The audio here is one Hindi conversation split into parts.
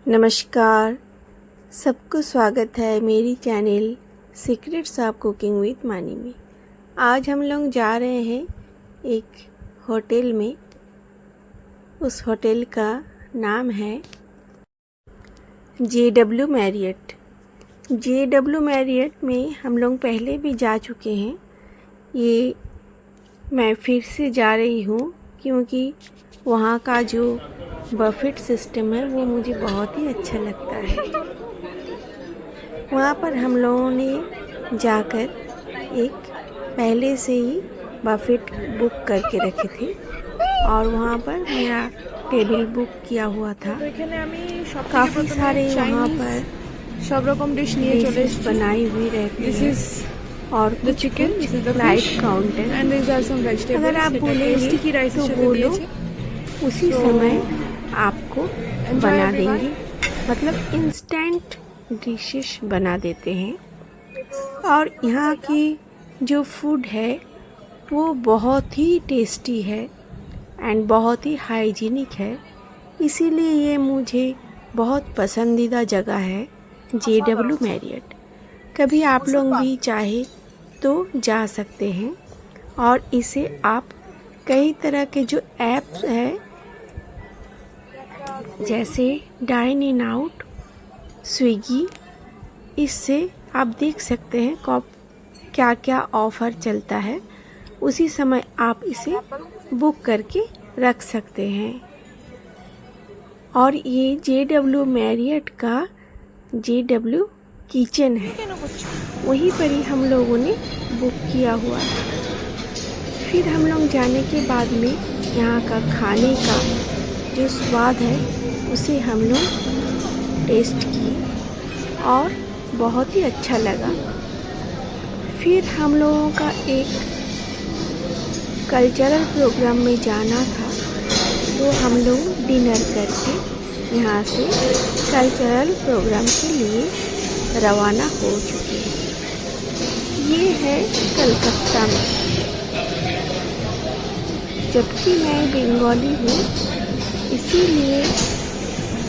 नमस्कार, सबको स्वागत है मेरी channel secrets of cooking with मानी में। आज हम लोग जा रहे हैं एक होटल में। उस होटल का नाम है JW मैरियट। JW मैरियट में हम लोग पहले भी जा चुके हैं। ये मैं फिर से जा रही हूँ क्योंकि वहाँ का जो बफेट सिस्टम है वो मुझे बहुत ही अच्छा लगता है। वहाँ पर हम लोगों ने जाकर एक पहले से ही बफेट बुक करके रखे थे और वहाँ पर मेरा टेबल बुक किया हुआ था। काफ़ी सारे वहाँ पर सब रकम डिश নিয়ে চলে এসেছি बनाई हुई रहती दिस है इज और the chicken this is the light fish counter. And this are some vegetables अगर आप बोलेंगे स्टिकी राइस तो से वो दिए लोग थे उसी So, समय आपको बना everyone. देंगे, मतलब इंस्टेंट डिशेस बना देते हैं। और यहाँ की जो फूड है वो बहुत ही टेस्टी है एंड बहुत ही हाइजीनिक है, इसीलिए ये मुझे बहुत पसंदीदा जगह है JW मैरियट। कभी आप लोग भी चाहे तो जा सकते हैं और इसे आप कई तरह के जो ऐप्स है जैसे डाइन इन आउट, स्विगी, इससे आप देख सकते हैं कब क्या क्या ऑफ़र चलता है, उसी समय आप इसे बुक करके रख सकते हैं। और ये JW मैरियट का JW किचन है, वहीं पर ही हम लोगों ने बुक किया हुआ है। फिर हम लोग जाने के बाद में यहाँ का खाने का जो स्वाद है उसे हम लोग टेस्ट किए और बहुत ही अच्छा लगा। फिर हम लोगों का एक कल्चरल प्रोग्राम में जाना था, तो हम लोग डिनर करके यहाँ से कल्चरल प्रोग्राम के लिए रवाना हो चुके हैं। ये है कलकत्ता में, जबकि मैं बंगाली हूँ इसीलिए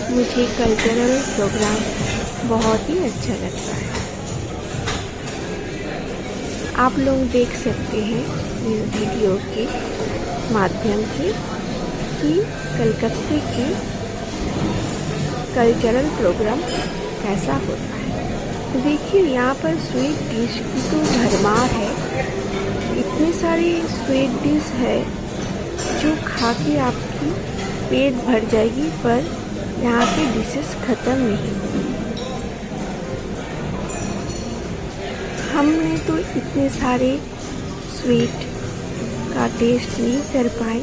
मुझे कल्चरल प्रोग्राम बहुत ही अच्छा लगता है। आप लोग देख सकते हैं इस वीडियो के माध्यम से कि कलकत्ते की कल्चरल प्रोग्राम कैसा होता है। देखिए यहाँ पर स्वीट डिश की तो भरमार है, इतने सारी स्वीट डिश है जो खा के आपकी पेट भर जाएगी, पर यहाँ के डिशेस ख़त्म नहीं होंगी। हमने तो इतने सारे स्वीट का टेस्ट नहीं कर पाए,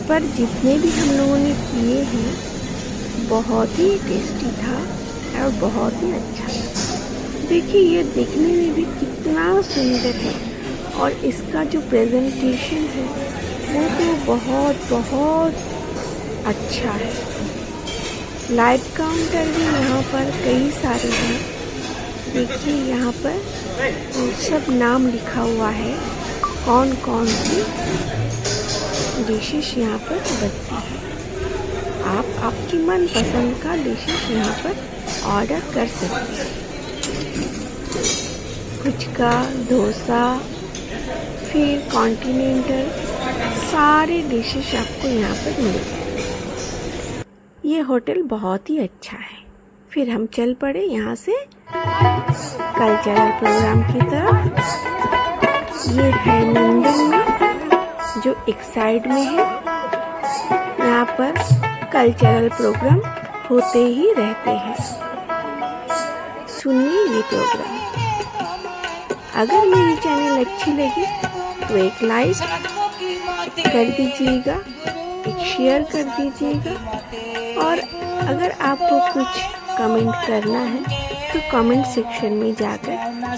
पर जितने भी हम लोगों ने किए हैं बहुत ही टेस्टी था और बहुत ही अच्छा था। देखिए ये देखने में भी कितना सुंदर है और इसका जो प्रेजेंटेशन है वो तो बहुत बहुत अच्छा है। लाइट काउंटर भी यहाँ पर कई सारे हैं। देखिए यहाँ पर सब नाम लिखा हुआ है, कौन कौन सी डिशेस यहाँ पर बनती है। आप आपकी मनपसंद का डिशेस यहाँ पर ऑर्डर कर सकते हैं। पुचका, डोसा, फिर कॉन्टिनेंटल, सारे डिशेस आपको यहाँ पर मिल जाएंगे। ये होटल बहुत ही अच्छा है। फिर हम चल पड़े यहाँ से कल्चरल प्रोग्राम की तरफ। ये है नंदन में, जो एक साइड में है। यहाँ पर कल्चरल प्रोग्राम होते ही रहते हैं। सुनिए ये प्रोग्राम। अगर मेरी चैनल अच्छी लगी तो एक लाइक कर दीजिएगा, एक शेयर कर दीजिएगा, और अगर आपको कुछ कमेंट करना है तो कमेंट सेक्शन में जाकर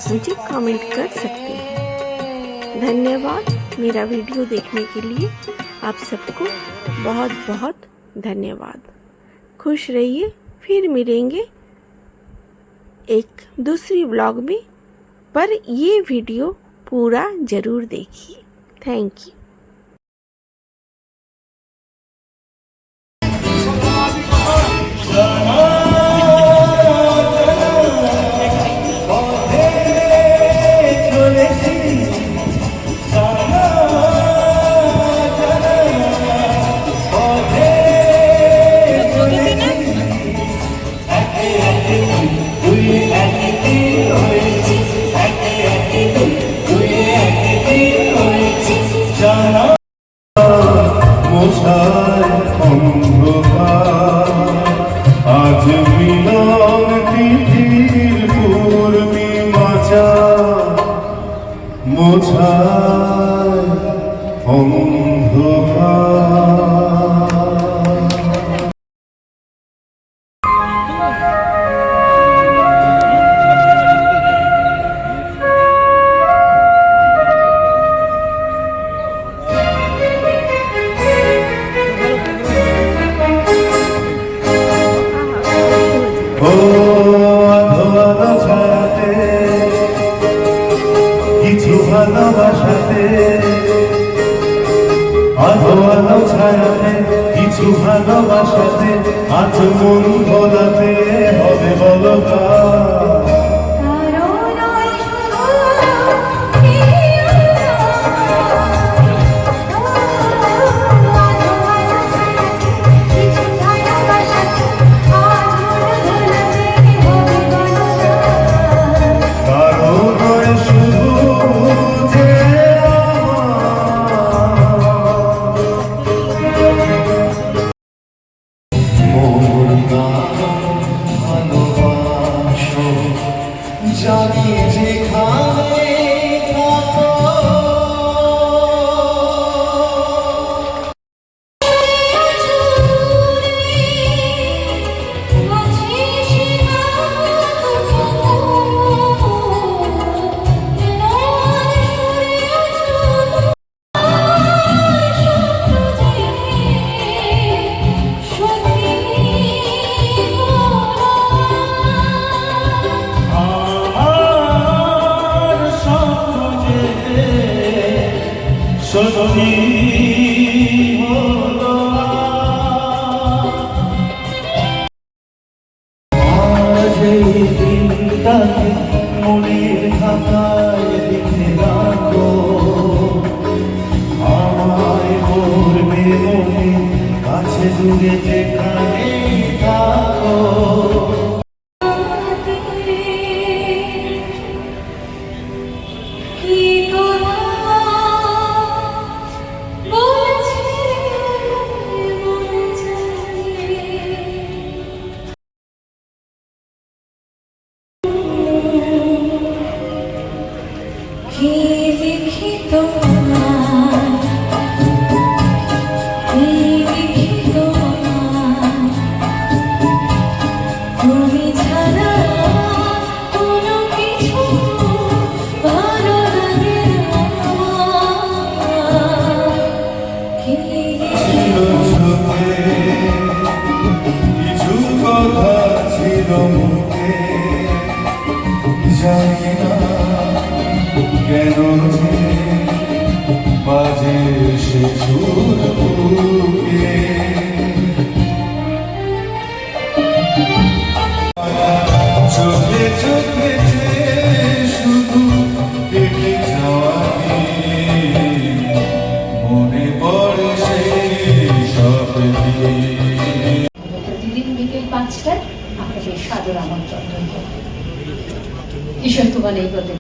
मुझे कमेंट कर सकते हैं। धन्यवाद मेरा वीडियो देखने के लिए। आप सबको बहुत बहुत धन्यवाद। खुश रहिए, फिर मिलेंगे एक दूसरी व्लॉग में, पर ये वीडियो पूरा ज़रूर देखिए। Thank you. ছায় অন্ধকার। ও আধো আধো ছায়াতে কিছু ভালোবাসাতে, আধো আধো ছায়াতে কিছু ভালোবাসাতে, আজ মন ভোলাতে হবে বলো কার? কারো নয় শুধু যে মোর নাম ভালোবাসো, জানি যেখানে থাকো। আর স্বপ্ন যে সত্যি হলো আজ এই দিনটাকে মনের খাতায় লিখে রাখো, আমায় করবে মনে কাছে দূরে যেখানে থাকো। তুমি ছাড়া কোনো কিছু ভালো লাগে না। কি ছিল চোখে কিছু কথা ছিল মুখে, জানি না কেন যে বাজে সে সুর বুকে। চোখে চোখে যে শুধু দেখে যাওয়া দিন, মনে পড়ে সেই সব দিন। প্রতিদিন বিকেল 5টায় আপনাদের সাদর আমন্ত্রণ রইল। কিশোর কুমার এই